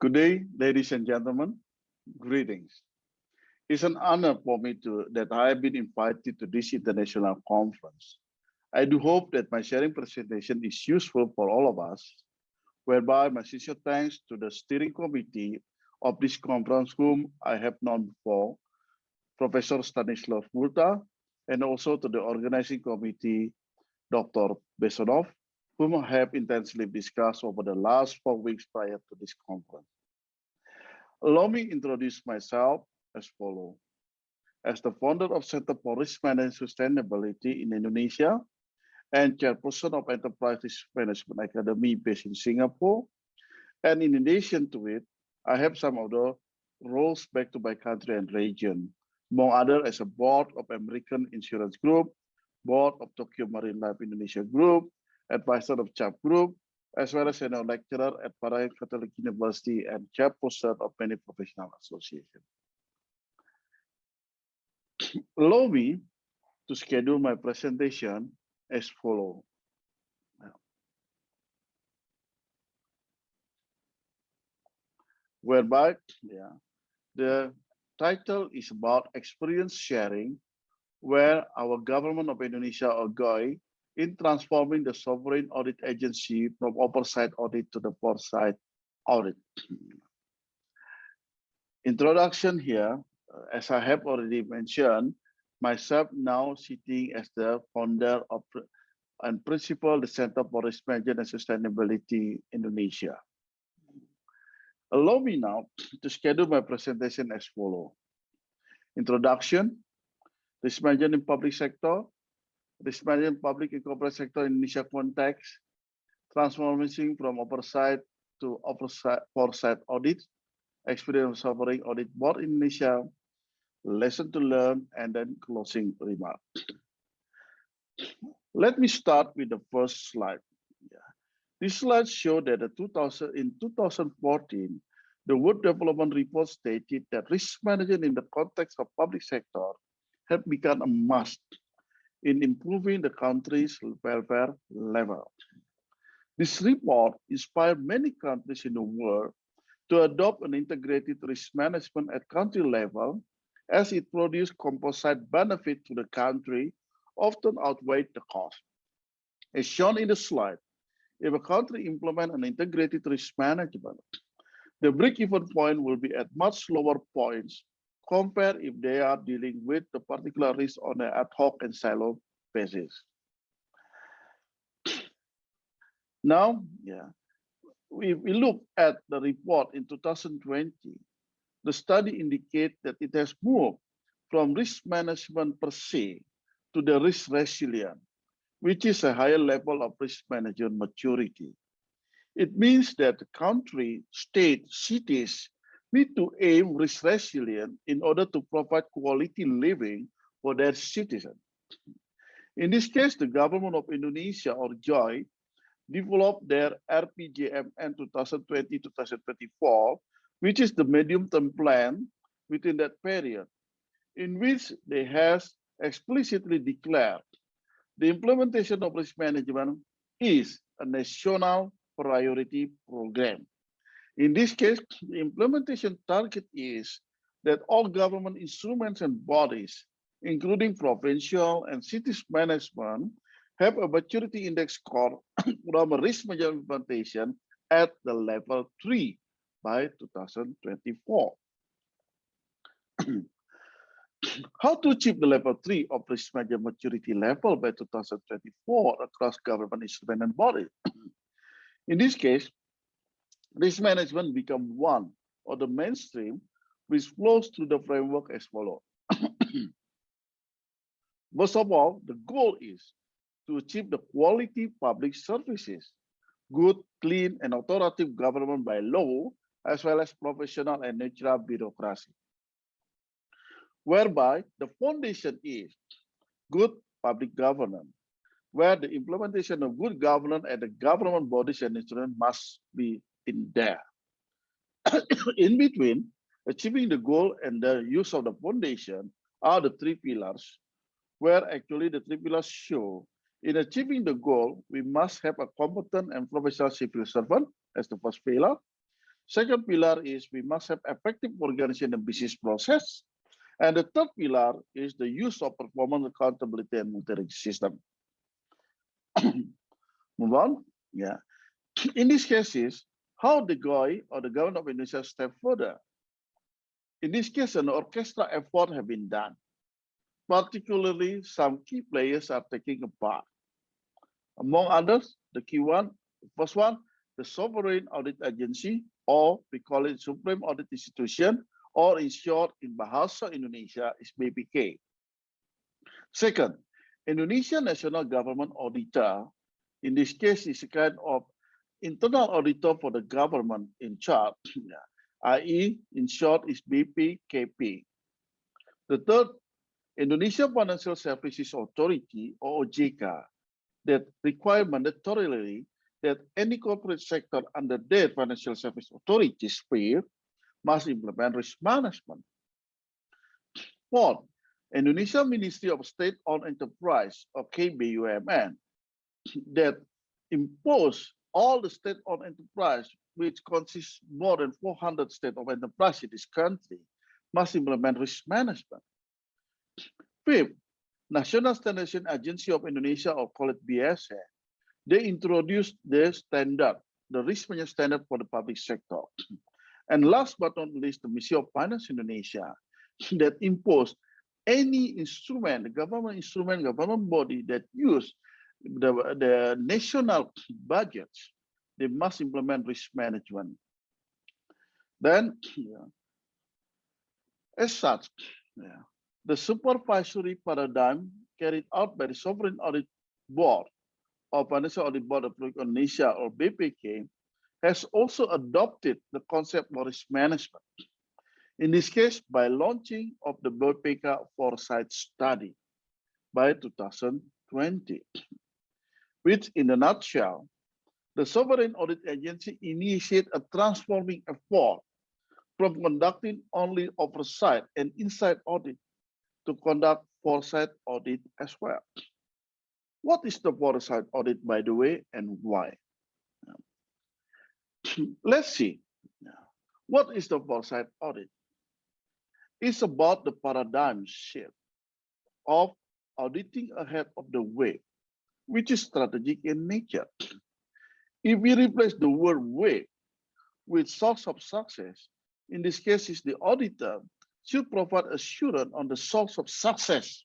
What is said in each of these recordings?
Good day, ladies and gentlemen. Greetings. It's an honor for me that I have been invited to this international conference. I do hope that my sharing presentation is useful for all of us, whereby my sincere thanks to the steering committee of this conference, whom I have known before, Professor Stanislav Murta, and also to the organizing committee, Dr. Besonov, whom I have intensely discussed over the last 4 weeks prior to this conference. Allow me to introduce myself as follows. As the founder of Center for Risk Management Sustainability in Indonesia and chairperson of Enterprise Risk Management Academy based in Singapore, and in addition to it, I have some other roles back to my country and region, among others as a board of American Insurance Group, board of Tokyo Marine Life Indonesia Group, advisor of CHAP Group, as well as senior lecturer at Parayan Catholic University and chairperson of many professional associations. Allow me to schedule my presentation as follows. Whereby, the title is about experience sharing, where our government of Indonesia or GOI in transforming the sovereign audit agency from Oversight Audit to the Foresight Audit. Introduction here, as I have already mentioned, myself now sitting as the founder of and principal the Center for Risk Management and Sustainability Indonesia. Allow me now to schedule my presentation as follows. Introduction, risk management in public sector, risk management public and corporate sector in Indonesia context, transforming from oversight to foresight audit, experience of sovereign audit board in Indonesia, lesson to learn, and then closing remark. Let me start with the first slide. This slide shows that in 2014, the World Development Report stated that risk management in the context of public sector had become a must in improving the country's welfare level. This report inspired many countries in the world to adopt an integrated risk management at country level, as it produced composite benefit to the country, often outweighed the cost. As shown in the slide, if a country implements an integrated risk management, the break-even point will be at much lower points compared if they are dealing with the particular risk on an ad hoc and silo basis. Now, we look at the report in 2020. The study indicates that it has moved from risk management per se to the risk resilience, which is a higher level of risk management maturity. It means that the country, state, cities need to aim risk resilient in order to provide quality living for their citizens. In this case, the government of Indonesia, or GOI, developed their RPJMN 2020-2024, which is the medium-term plan within that period, in which they have explicitly declared the implementation of risk management is a national priority program. In this case, the implementation target is that all government instruments and bodies, including provincial and cities management, have a maturity index score from a risk management implementation at the level 3 by 2024. How to achieve the level 3 of risk management maturity level by 2024 across government instrument and bodies? In this case, risk management becomes one of the mainstream which flows through the framework as follows. First of all, the goal is to achieve the quality public services, good, clean, and authoritative government by law, as well as professional and natural bureaucracy, whereby the foundation is good public governance, where the implementation of good governance at the government bodies and instruments must be in there. In between, achieving the goal and the use of the foundation are the three pillars, where actually the three pillars show in achieving the goal, we must have a competent and professional civil servant as the first pillar. Second pillar is we must have effective organization and business process. And the third pillar is the use of performance accountability and monitoring system. Move on. Yeah. In these cases, how the GOI or the government of Indonesia step further. In this case, an orchestra effort have been done. Particularly, some key players are taking a part. Among others, the key one, the first one, the Sovereign Audit Agency, or we call it Supreme Audit Institution, or in short, in Bahasa Indonesia, is BPK. Second, Indonesia National Government Auditor, in this case, is a kind of internal auditor for the government in charge, i.e., in short, is BPKP. The third, Indonesia Financial Services Authority, or OJK, that require mandatorily that any corporate sector under their financial service authority sphere must implement risk management. Fourth, Indonesia Ministry of State-Owned Enterprise, or KBUMN, that impose all the state-owned enterprise, which consists more than 400 state-owned enterprises in this country, must implement risk management. Fifth, National Standardization Agency of Indonesia, or call it BSA, they introduced the standard, the risk management standard for the public sector. And last but not least, the Ministry of Finance Indonesia that imposed any instrument, the government instrument, government body that use the national budgets, they must implement risk management. Then, as such, the supervisory paradigm carried out by the Sovereign Audit Board or Financial Audit Board of Indonesia, or BPK, has also adopted the concept of risk management. In this case, by launching of the BPK Foresight Study by 2020, which in a nutshell, the Sovereign Audit Agency initiated a transforming effort from conducting only oversight and insight audit to conduct Foresight Audit as well. What is the Foresight Audit, by the way, and why? Let's see. What is the Foresight Audit? It's about the paradigm shift of auditing ahead of the wave, which is strategic in nature. If we replace the word wave with source of success, in this case, is the auditor should provide assurance on the source of success,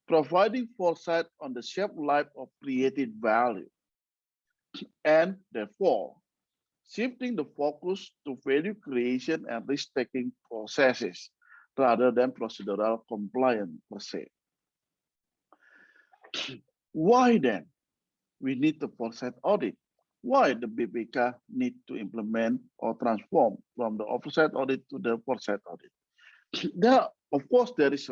providing foresight on the shared life of created value, and therefore shifting the focus to value creation and risk-taking processes rather than procedural compliance per se. Why then we need the Foresight Audit? Why the BPK need to implement or transform from the Oversight Audit to the Foresight Audit? Of course, there is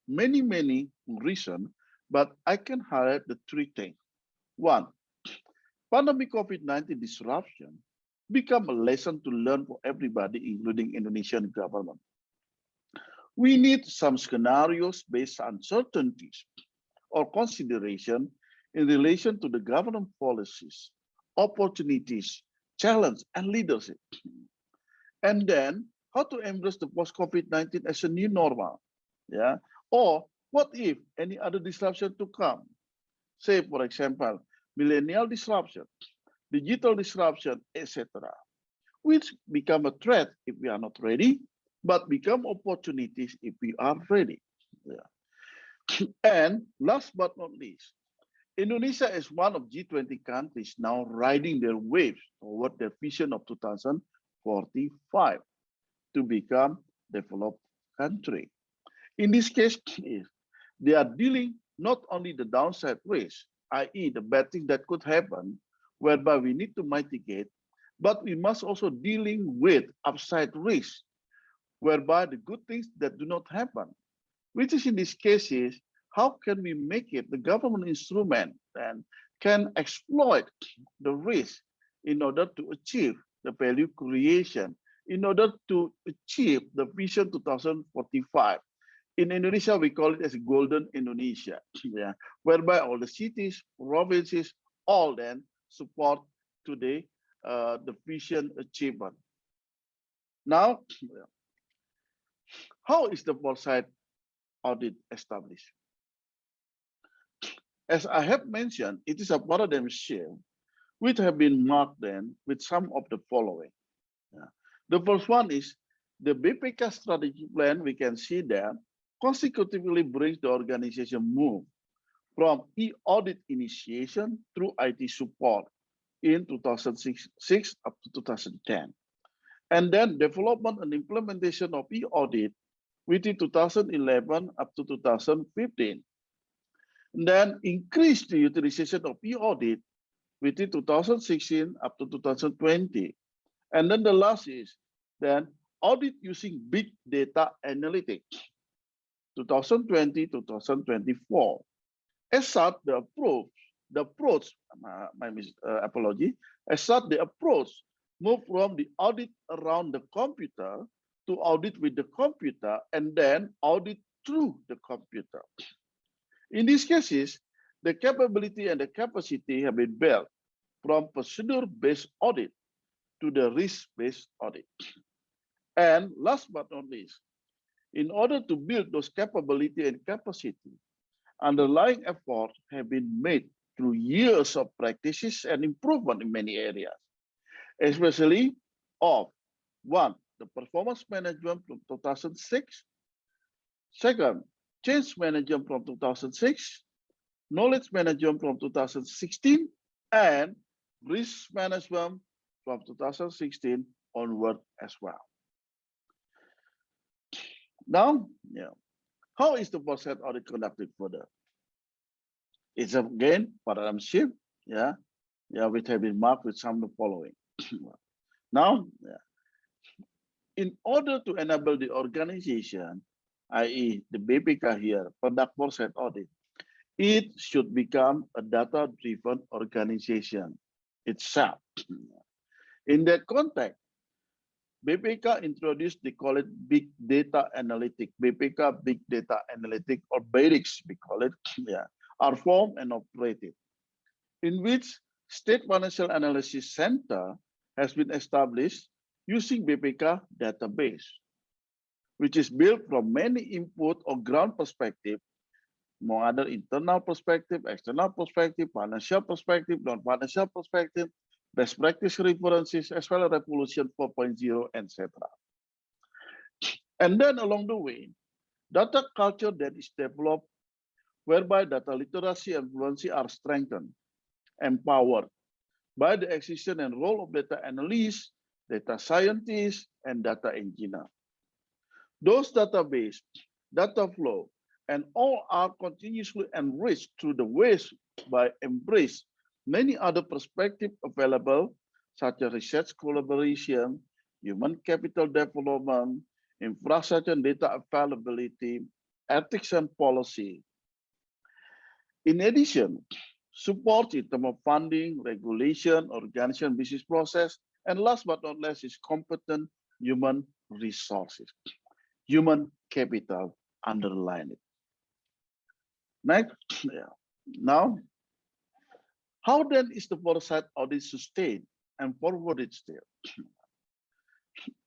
many reasons, but I can highlight the three things. One, pandemic COVID-19 disruption become a lesson to learn for everybody, including Indonesian government. We need some scenarios based on uncertainties or consideration in relation to the government policies, opportunities, challenge, and leadership. And then how to embrace the post-COVID-19 as a new normal, Or what if any other disruption to come? Say, for example, millennial disruption, digital disruption, etc., which become a threat if we are not ready, but become opportunities if we are ready. And last but not least, Indonesia is one of G20 countries now riding their waves toward their vision of 2045 to become developed country. In this case, they are dealing not only the downside risk, i.e. the bad thing that could happen, whereby we need to mitigate, but we must also dealing with upside risk, whereby the good things that do not happen, which is in this case is, how can we make it the government instrument and can exploit the risk in order to achieve the value creation, in order to achieve the vision 2045. In Indonesia, we call it as Golden Indonesia, whereby all the cities, provinces, all then support today the vision achievement. Now, how is the Foresight Audit established? As I have mentioned, it is a paradigm shift which have been marked then with some of the following. The first one is the BPK strategy plan. We can see that consecutively brings the organization move from e-audit initiation through IT support in 2006 up to 2010. And then development and implementation of e-audit within 2011 up to 2015. And then increase the utilization of e-audit within 2016 up to 2020. And then the last is then audit using big data analytics, 2020, 2024. As such, the approach, as such, the approach moved from the audit around the computer to audit with the computer and then audit through the computer. In these cases, the capability and the capacity have been built from procedure-based audit to the risk-based audit. And last but not least, in order to build those capability and capacity, underlying efforts have been made through years of practices and improvement in many areas, especially of one, the performance management from 2006, second, change management from 2006, knowledge management from 2016, and risk management from 2016 onward as well. Now, how is the Foresight audit conducted further? It's again paradigm shift, which have been marked with some of the following. Now, in order to enable the organization, i.e. the BPK here, conduct Foresight audit, it should become a data-driven organization itself. In that context, BPK introduced, they call it big data analytic, BPK big data analytic, or BADICS, we call it, are formed and operated, in which State Financial Analysis Center has been established using BPK database, which is built from many input or ground perspective, among other internal perspective, external perspective, financial perspective, non-financial perspective, best practice references, as well as Revolution 4.0, etc. And then along the way, data culture that is developed, whereby data literacy and fluency are strengthened, empowered by the existence and role of data analysts, data scientists, and data engineer. Those database, data flow, and all are continuously enriched through the ways by embrace many other perspectives available, such as research collaboration, human capital development, infrastructure and data availability, ethics and policy. In addition, support in terms of funding, regulation, organization, business process, and last but not least is competent human resources, human capital underline it. Next, now, how then is the Foresight audit sustained and forwarded still?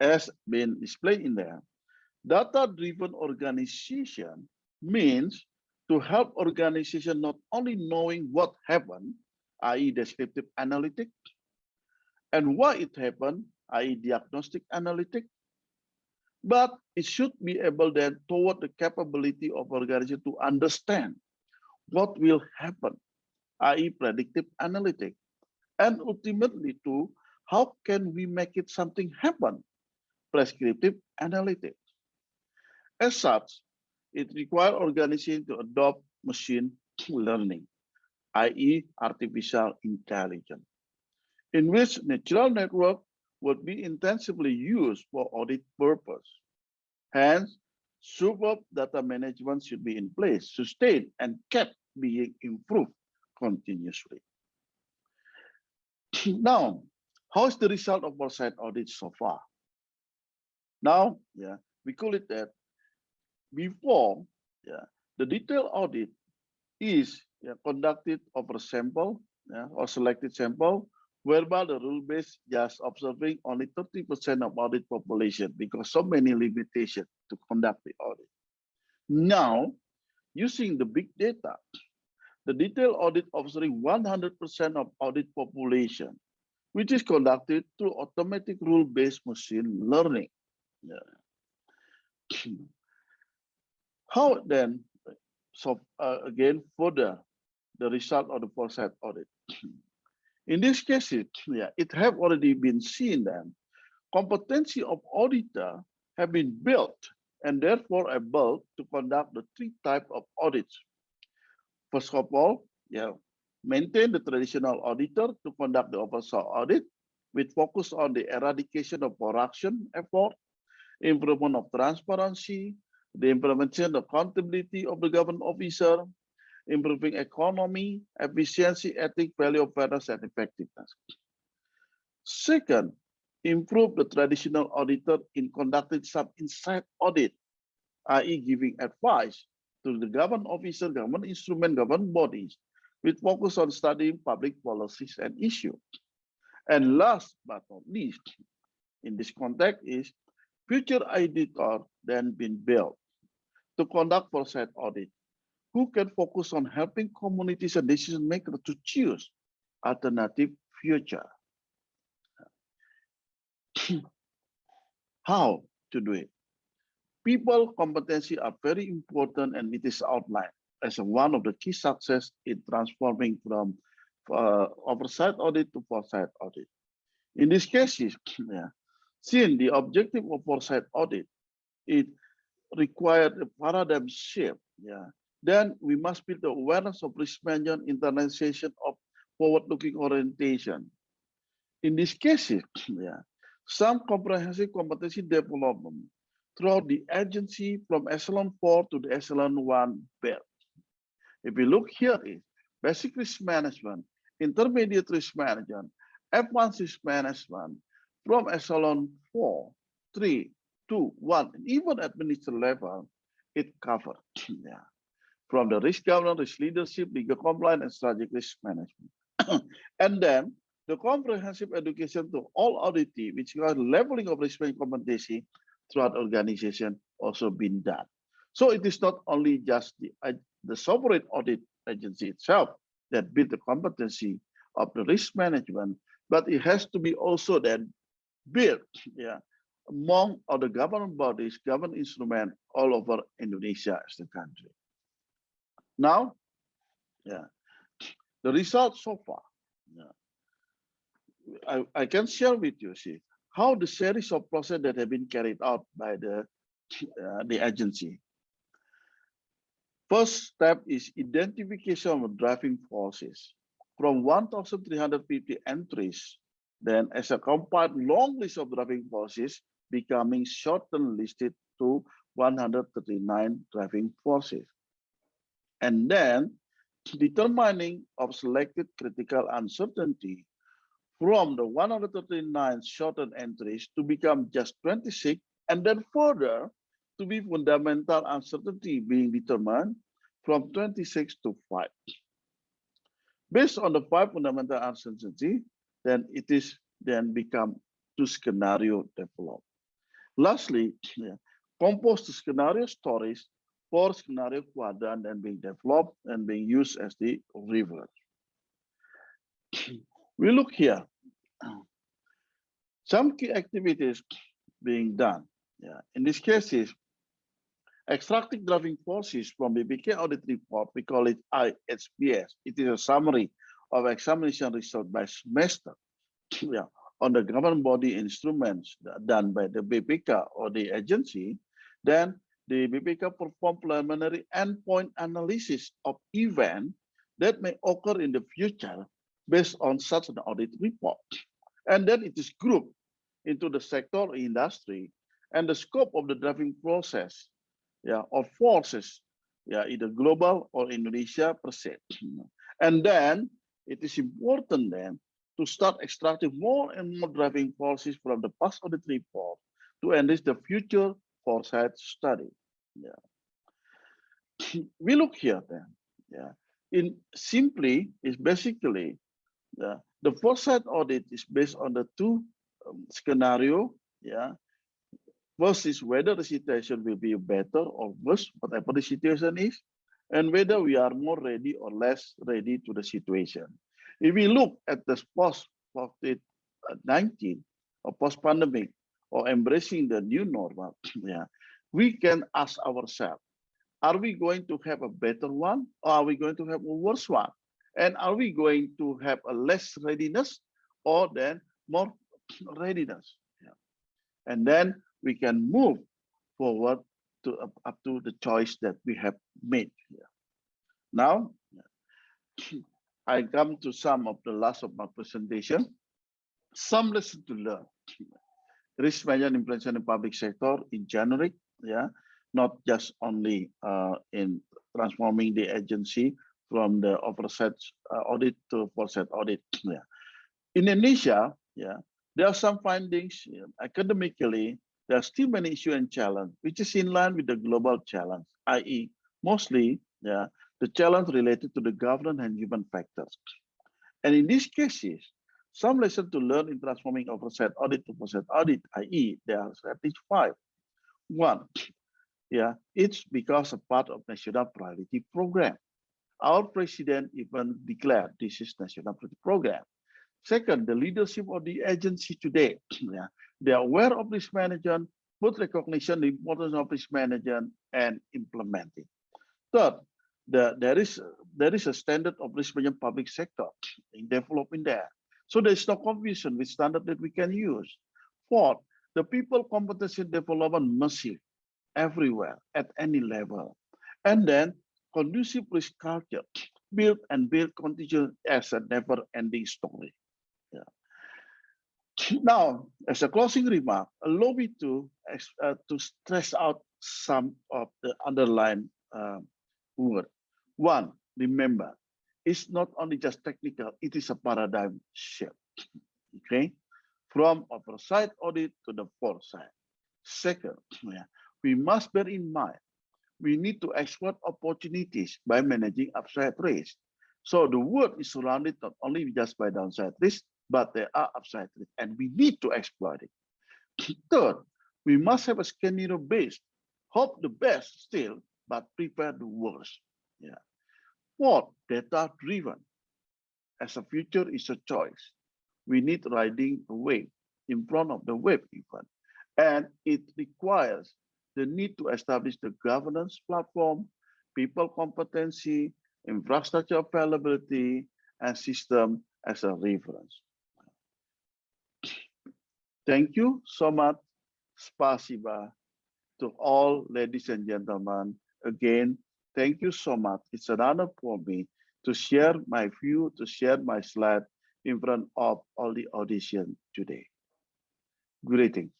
As been displayed in there, data-driven organization means to help organization not only knowing what happened, i.e. descriptive analytic, and why it happened, i.e. diagnostic analytic, but it should be able then toward the capability of organization to understand what will happen, i.e. predictive analytic, and ultimately to how can we make it something happen, prescriptive analytic. As such, it requires organization to adopt machine learning, i.e. artificial intelligence, in which neural network would be intensively used for audit purpose. Hence, superb data management should be in place, sustained, and kept being improved continuously. Now, how is the result of Foresight audit so far? Now, we call it that before, the detailed audit is conducted over a sample or selected sample whereby the rule-based just observing only 30% of audit population because so many limitations to conduct the audit. Now, using the big data, the detailed audit observing 100% of audit population, which is conducted through automatic rule-based machine learning. Yeah. How then, so again, further the result of the Foresight audit. In this case, it have already been seen that competency of auditor have been built and therefore able to conduct the three types of audits. First of all, maintain the traditional auditor to conduct the oversight audit with focus on the eradication of corruption effort, improvement of transparency, the implementation of accountability of the government officer, improving economy, efficiency, ethics, value of fairness, and effectiveness. Second, improve the traditional auditor in conducting some inside audit, i.e. giving advice to the government officer, government instrument, government bodies, with focus on studying public policies and issues. And last but not least, in this context is future auditor then been built to conduct Foresight audit, who can focus on helping communities and decision makers to choose alternative future. How to do it? People competency are very important, and it is outlined as one of the key success in transforming from oversight audit to Foresight audit. In this case, since the objective of Foresight audit, it required a paradigm shift. Then we must build the awareness of risk management, internalization of forward-looking orientation. In this case, some comprehensive competency development throughout the agency from Echelon 4 to the Echelon 1 belt. If we look here, is basic risk management, intermediate risk management, advanced risk management from Echelon 4, 3, 2, 1, and even at minister level, it covered. From the risk governance, risk leadership, legal compliance, and strategic risk management. And then the comprehensive education to all auditee, which is leveling of risk management competency throughout organization also been done. So it is not only just the sovereign audit agency itself that build the competency of the risk management, but it has to be also then built among other government bodies, government instruments all over Indonesia as the country. Now, the results so far, I can share with you, how the series of process that have been carried out by the agency. First step is identification of driving forces. From 1,350 entries, then as a compiled long list of driving forces, becoming shortened listed to 139 driving forces. And then determining of selected critical uncertainty from the 139 shortened entries to become just 26, and then further to be fundamental uncertainty being determined from 26 to 5. Based on the 5 fundamental uncertainty, then it is then become 2 scenario developed. Lastly, compose the scenario stories 4 scenario quadrant and being developed and being used as the reference. We look here. Some key activities being done. In this case is extracting driving forces from BPK audit report. We call it IHBS. It is a summary of examination result by semester on the government body instruments done by the BPK or the agency. Then the BPK perform preliminary endpoint analysis of event that may occur in the future based on such an audit report. And then it is grouped into the sector or industry and the scope of the driving process or forces, either global or Indonesia per se. And then it is important then to start extracting more and more driving forces from the past audit report to enrich the future Foresight study. We look here then. In simply is basically The Foresight Audit is based on the two scenario. Yeah. First is whether the situation will be better or worse, whatever the situation is, and whether we are more ready or less ready to the situation. If we look at the post-COVID-19 or post-pandemic or embracing the new normal, yeah, we can ask ourselves, are we going to have a better one or are we going to have a worse one? And are we going to have a less readiness or then more readiness? Yeah. And then we can move forward to up to the choice that we have made here. Now, I come to some of the last of my presentation. Some lessons to learn. Risk management implementation in public sector in January, yeah, not just only in transforming the agency from the Oversight Audit to Foresight Audit. Yeah. In Indonesia, yeah, there are some findings. Yeah, academically, there are still many issues and challenges, which is in line with the global challenge, i.e., mostly, yeah, the challenge related to the governance and human factors. And in these cases, some lessons to learn in transforming Oversight Audit to Foresight Audit, i.e., there are at least 5. One, yeah, it's because a part of National Priority Program. Our president even declared this is National Priority Program. Second, the leadership of the agency today, yeah, they are aware of risk management, both recognition the importance of risk management and implementing. Third, there is a standard of risk management public sector in developing there. So there's no confusion with standard that we can use. Fourth, the people competency development massive everywhere at any level. And then conducive risk culture, build and build continue as a never-ending story. Yeah. Now, as a closing remark, allow me to stress out some of the underlying word. One, remember, it's not only just technical, it is a paradigm shift. Okay, from oversight audit to the foresight. Second, yeah, we must bear in mind we need to exploit opportunities by managing upside risk. So the world is surrounded not only just by downside risk, but there are upside risk, and we need to exploit it. Third, we must have a scenario based, hope the best still, but prepare the worst. Yeah. Fourth, data driven. As a future is a choice. We need riding the wave in front of the wave even. And it requires the need to establish the governance platform, people competency, infrastructure availability, and system as a reference. Thank you so much. Spasiba to all ladies and gentlemen. Again, thank you so much. It's an honor for me to share my view, to share my slide in front of all the audience today. Greetings.